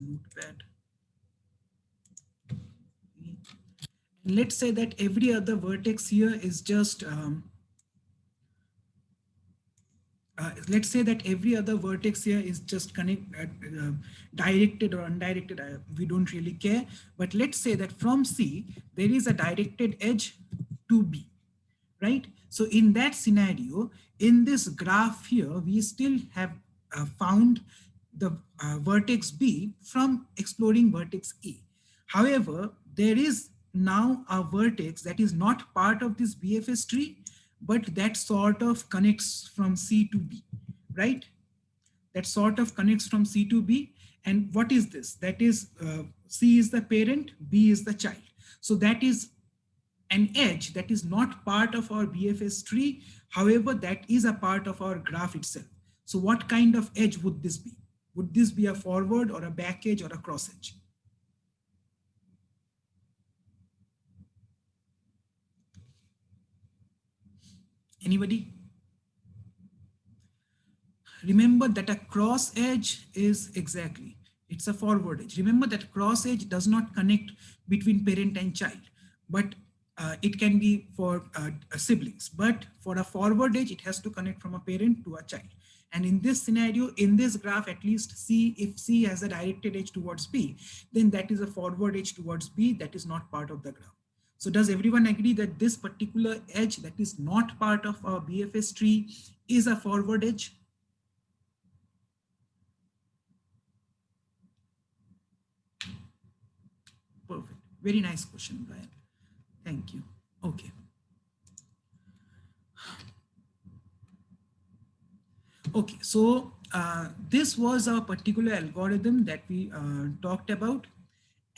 Notepad. Let's say that every other vertex here is just let's say that every other vertex here is just directed or undirected. We don't really care. But let's say that from C, there is a directed edge to B, right? So in that scenario, in this graph here, we still have found the vertex B from exploring vertex A. However, there is now a vertex that is not part of this BFS tree, but that sort of connects from C to B, right? That sort of connects from C to B. And what is this? That is C is the parent, B is the child. So that is an edge that is not part of our BFS tree. However, that is a part of our graph itself. So what kind of edge would this be? Would this be a forward or a back edge or a cross edge? Anybody? Remember that a cross edge is exactly, it's a forward edge. Remember that cross edge does not connect between parent and child, but it can be for siblings. But for a forward edge, it has to connect from a parent to a child. And in this scenario, in this graph, at least C, if C has a directed edge towards B, then that is a forward edge towards B that is not part of the graph. So does everyone agree that this particular edge that is not part of our BFS tree is a forward edge? Perfect. Very nice question, Brian. Thank you. Okay. Okay. So this was a particular algorithm that we talked about.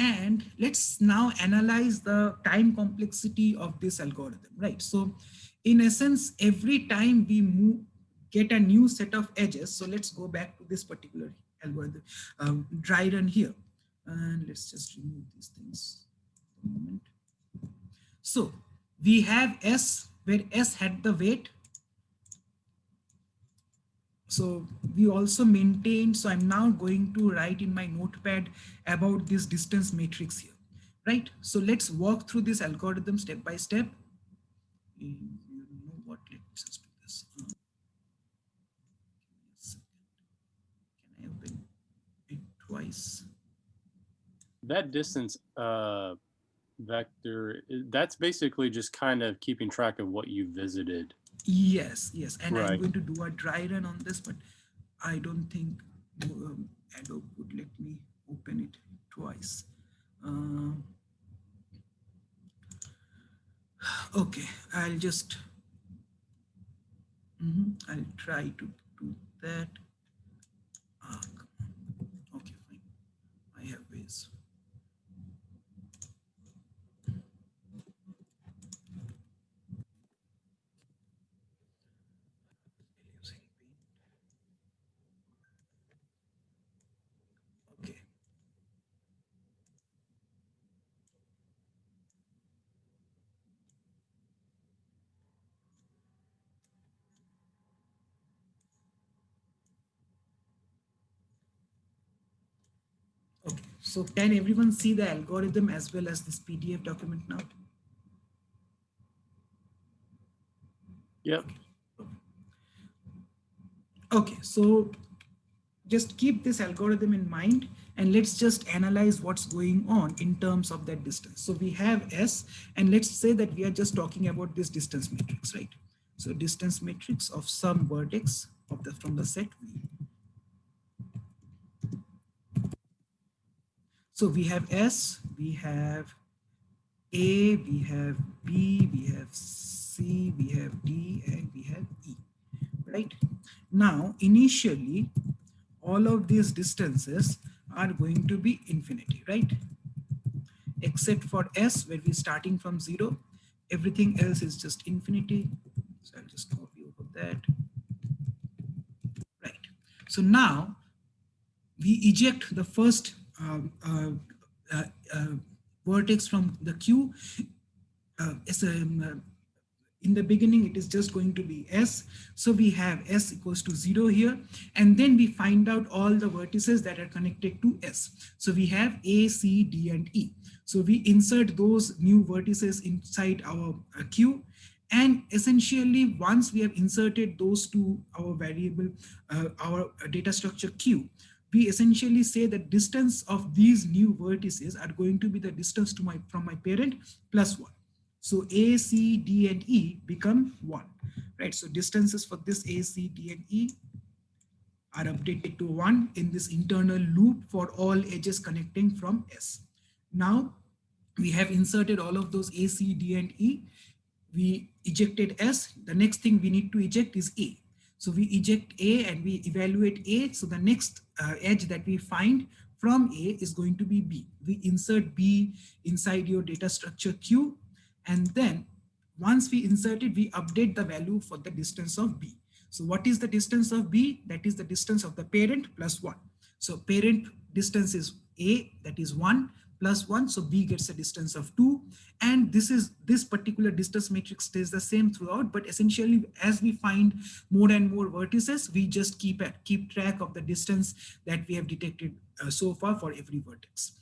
And let's now analyze the time complexity of this algorithm, right? So in essence, every time we get a new set of edges. So let's go back to this particular algorithm, dry run here. And let's just remove these things for a moment. So we have S where S had the weight. So we also maintained, so I'm now going to write in my notepad about this distance matrix here, right? So let's walk through this algorithm step by step. You know what, let's just do this. Can I open it twice? That distance vector, that's basically just kind of keeping track of what you visited. Yes, yes. And I'm Right. going to do a dry run on this, but I don't think Adobe would let me open it twice. Um, okay, I'll just, I'll try to do that. Ah, come on. Okay, fine. I have ways. Using Paint. Okay. Okay. So can everyone see the algorithm as well as this PDF document now? Yep. Okay. Okay. So just keep this algorithm in mind and let's just analyze what's going on in terms of that distance. So we have S and let's say that we are just talking about this distance matrix, right? So distance matrix of some vertex of the from the set V. So we have S, we have A, we have B, we have C, we have D, and we have E, right? Now, initially, all of these distances are going to be infinity, right? Except for S, where we're starting from 0. Everything else is just infinity. So I'll just copy over that. Right. So now we eject the first uh, vertex from the Q. It's a In the beginning, it is just going to be S. So we have S equals to 0 here. And then we find out all the vertices that are connected to S. So we have A, C, D, and E. So we insert those new vertices inside our queue. And essentially, once we have inserted those to our variable, our data structure Q, we essentially say that distance of these new vertices are going to be the distance to from my parent plus 1. So A, C, D, and E become 1, right? So distances for this A, C, D, and E are updated to 1 in this internal loop for all edges connecting from S. Now, we have inserted all of those A, C, D, and E. We ejected S. The next thing we need to eject is A. So we eject A and we evaluate A. So the next edge that we find from A is going to be B. We insert B inside your data structure Q. And then once we insert it, we update the value for the distance of B. So what is the distance of B? That is the distance of the parent plus 1. So parent distance is A, that is 1 plus 1. So B gets a distance of 2. And this particular distance matrix stays the same throughout. But essentially, as we find more and more vertices, we just keep track of the distance that we have detected so far for every vertex.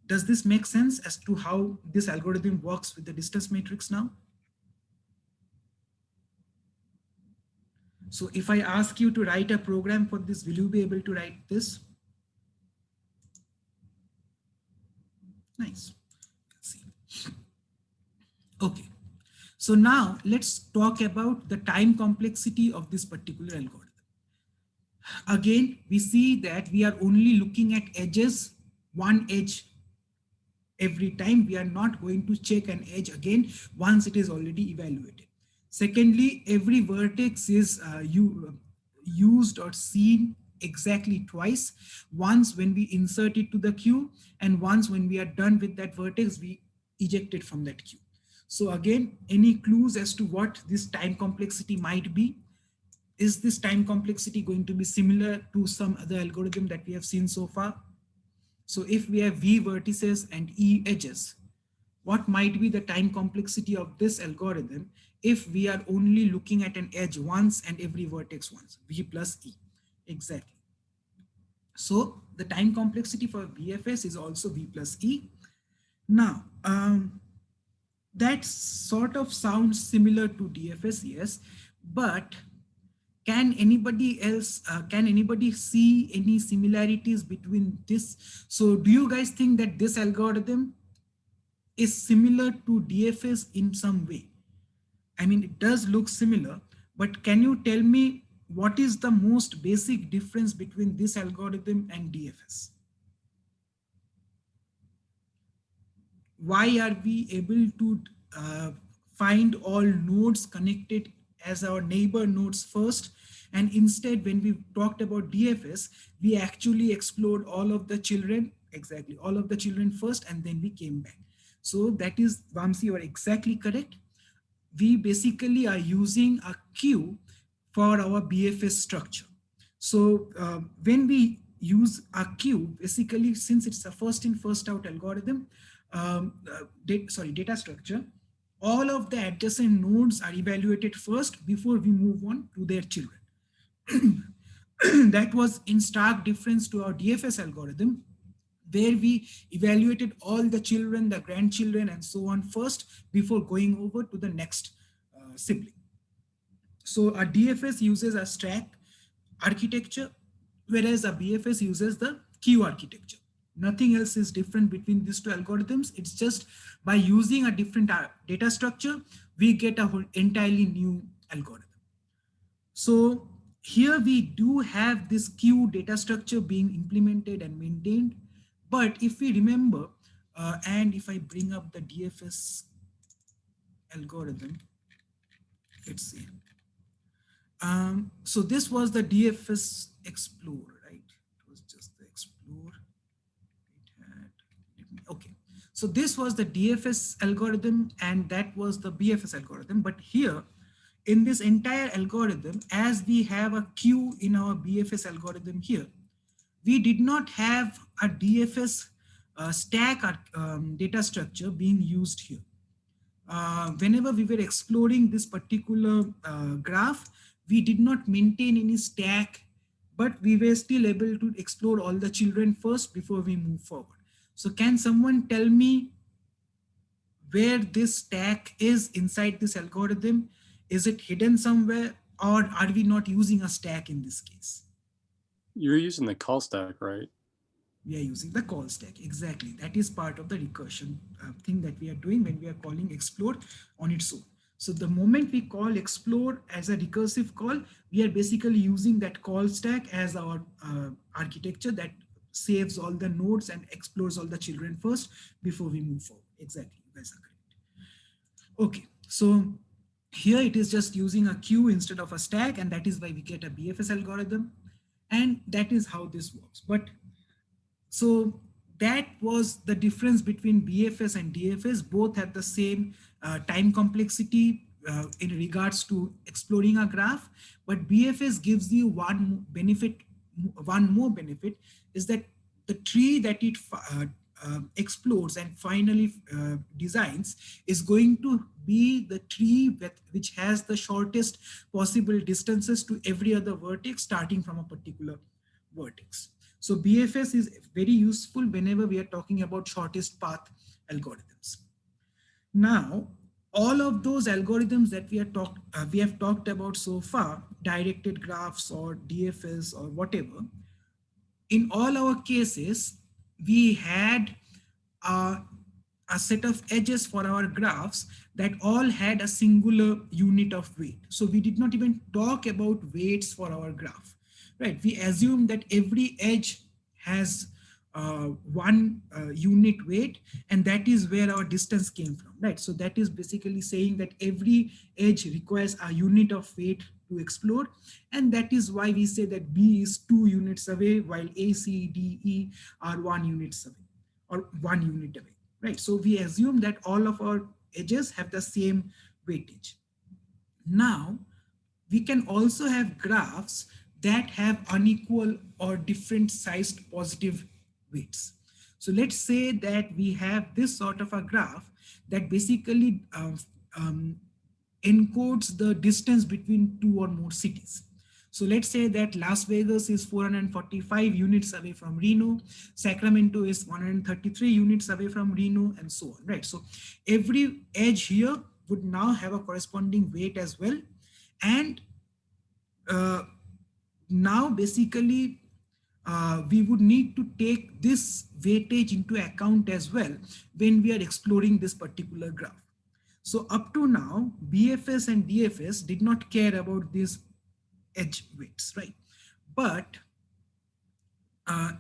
Does this make sense as to how this algorithm works with the distance matrix now? So if I ask you to write a program for this, will you be able to write this? Nice. Let's see. Okay. So now let's talk about the time complexity of this particular algorithm. Again, we see that we are only looking at edges, one edge every time. We are not going to check an edge again once it is already evaluated. Secondly, every vertex is used or seen exactly twice. Once when we insert it to the queue, and once when we are done with that vertex, we eject it from that queue. So again, any clues as to what this time complexity might be? Is this time complexity going to be similar to some other algorithm that we have seen so far? So if we have V vertices and E edges, what might be the time complexity of this algorithm if we are only looking at an edge once and every vertex once, V plus E? Exactly. So the time complexity for VFS is also V plus E. Now, that sort of sounds similar to DFS, yes, but can anybody see any similarities between this? So do you guys think that this algorithm is similar to DFS in some way? I mean, it does look similar, but can you tell me what is the most basic difference between this algorithm and DFS? Why are we able to find all nodes connected as our neighbor nodes first? And instead, when we talked about DFS, we actually explored all of the children, exactly, all of the children first, and then we came back. So that is, Vamsi, you are exactly correct. We basically are using a queue for our BFS structure. So when we use a queue, basically, since it's a first in, first out algorithm, data structure, all of the adjacent nodes are evaluated first before we move on to their children. That was in stark difference to our DFS algorithm, where we evaluated all the children, the grandchildren, and so on first before going over to the next sibling. So a DFS uses a stack architecture, whereas a BFS uses the queue architecture. Nothing else is different between these two algorithms. It's just by using a different data structure, we get a whole entirely new algorithm. So here we do have this queue data structure being implemented and maintained. But if we remember, and if I bring up the DFS algorithm, let's see. So this was the DFS Explorer, right? It was just the Explorer. Okay. So this was the DFS algorithm and that was the BFS algorithm. But here in this entire algorithm, as we have a queue in our BFS algorithm here, we did not have a DFS stack data structure being used here. whenever we were exploring this particular graph, we did not maintain any stack, but we were still able to explore all the children first before we move forward. So can someone tell me where this stack is inside this algorithm? Is it hidden somewhere, or are we not using a stack in this case? You're using the call stack, right? We are using the call stack. Exactly. That is part of the recursion thing that we are doing when we are calling explore on its own. So the moment we call explore as a recursive call, we are basically using that call stack as our architecture that saves all the nodes and explores all the children first before we move forward. Exactly. You guys are correct. Okay. So here it is just using a queue instead of a stack, and that is why we get a BFS algorithm. And that is how this works. But so that was the difference between BFS and DFS. Both have the same time complexity in regards to exploring a graph, but BFS gives you one more benefit is that the tree that it explores and finally designs is going to be the tree which has the shortest possible distances to every other vertex starting from a particular vertex. So BFS is very useful whenever we are talking about shortest path algorithms. Now, all of those algorithms that we have talked about so far, directed graphs or DFS or whatever, in all our cases, we had a set of edges for our graphs that all had a singular unit of weight. So we did not even talk about weights for our graph, right? We assume that every edge has one unit weight, and that is where our distance came from, right? So that is basically saying that every edge requires a unit of weight to explore, and that is why we say that B is 2 units away while A, C, D, E are 1 unit away or 1 unit away, right? So we assume that all of our edges have the same weightage. Now, we can also have graphs that have unequal or different sized positive weights. So let's say that we have this sort of a graph that basically encodes the distance between 2 or more cities. So let's say that Las Vegas is 445 units away from Reno, Sacramento is 133 units away from Reno, and so on, right? So every edge here would now have a corresponding weight as well. And now basically we would need to take this weightage into account as well when we are exploring this particular graph. So up to now, BFS and DFS did not care about these edge weights, right? But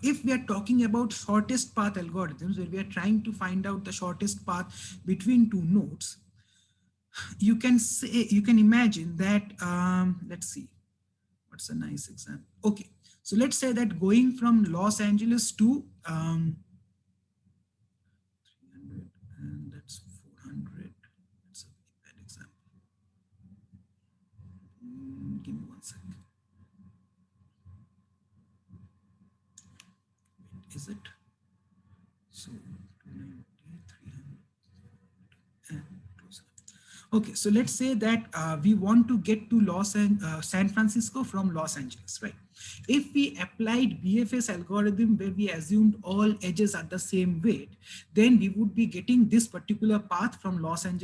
if we are talking about shortest path algorithms, where we are trying to find out the shortest path between two nodes, you can imagine that, let's see, what's a nice example? Okay, so let's say that going from Los Angeles to 300, and that's 400. That's a bad example. Give me 1 second. Wait, is it? So 290, 300, and close. Okay, so let's say that we want to get to San Francisco from Los Angeles, right? If we applied BFS algorithm where we assumed all edges are the same weight, then we would be getting this particular path from Los Angeles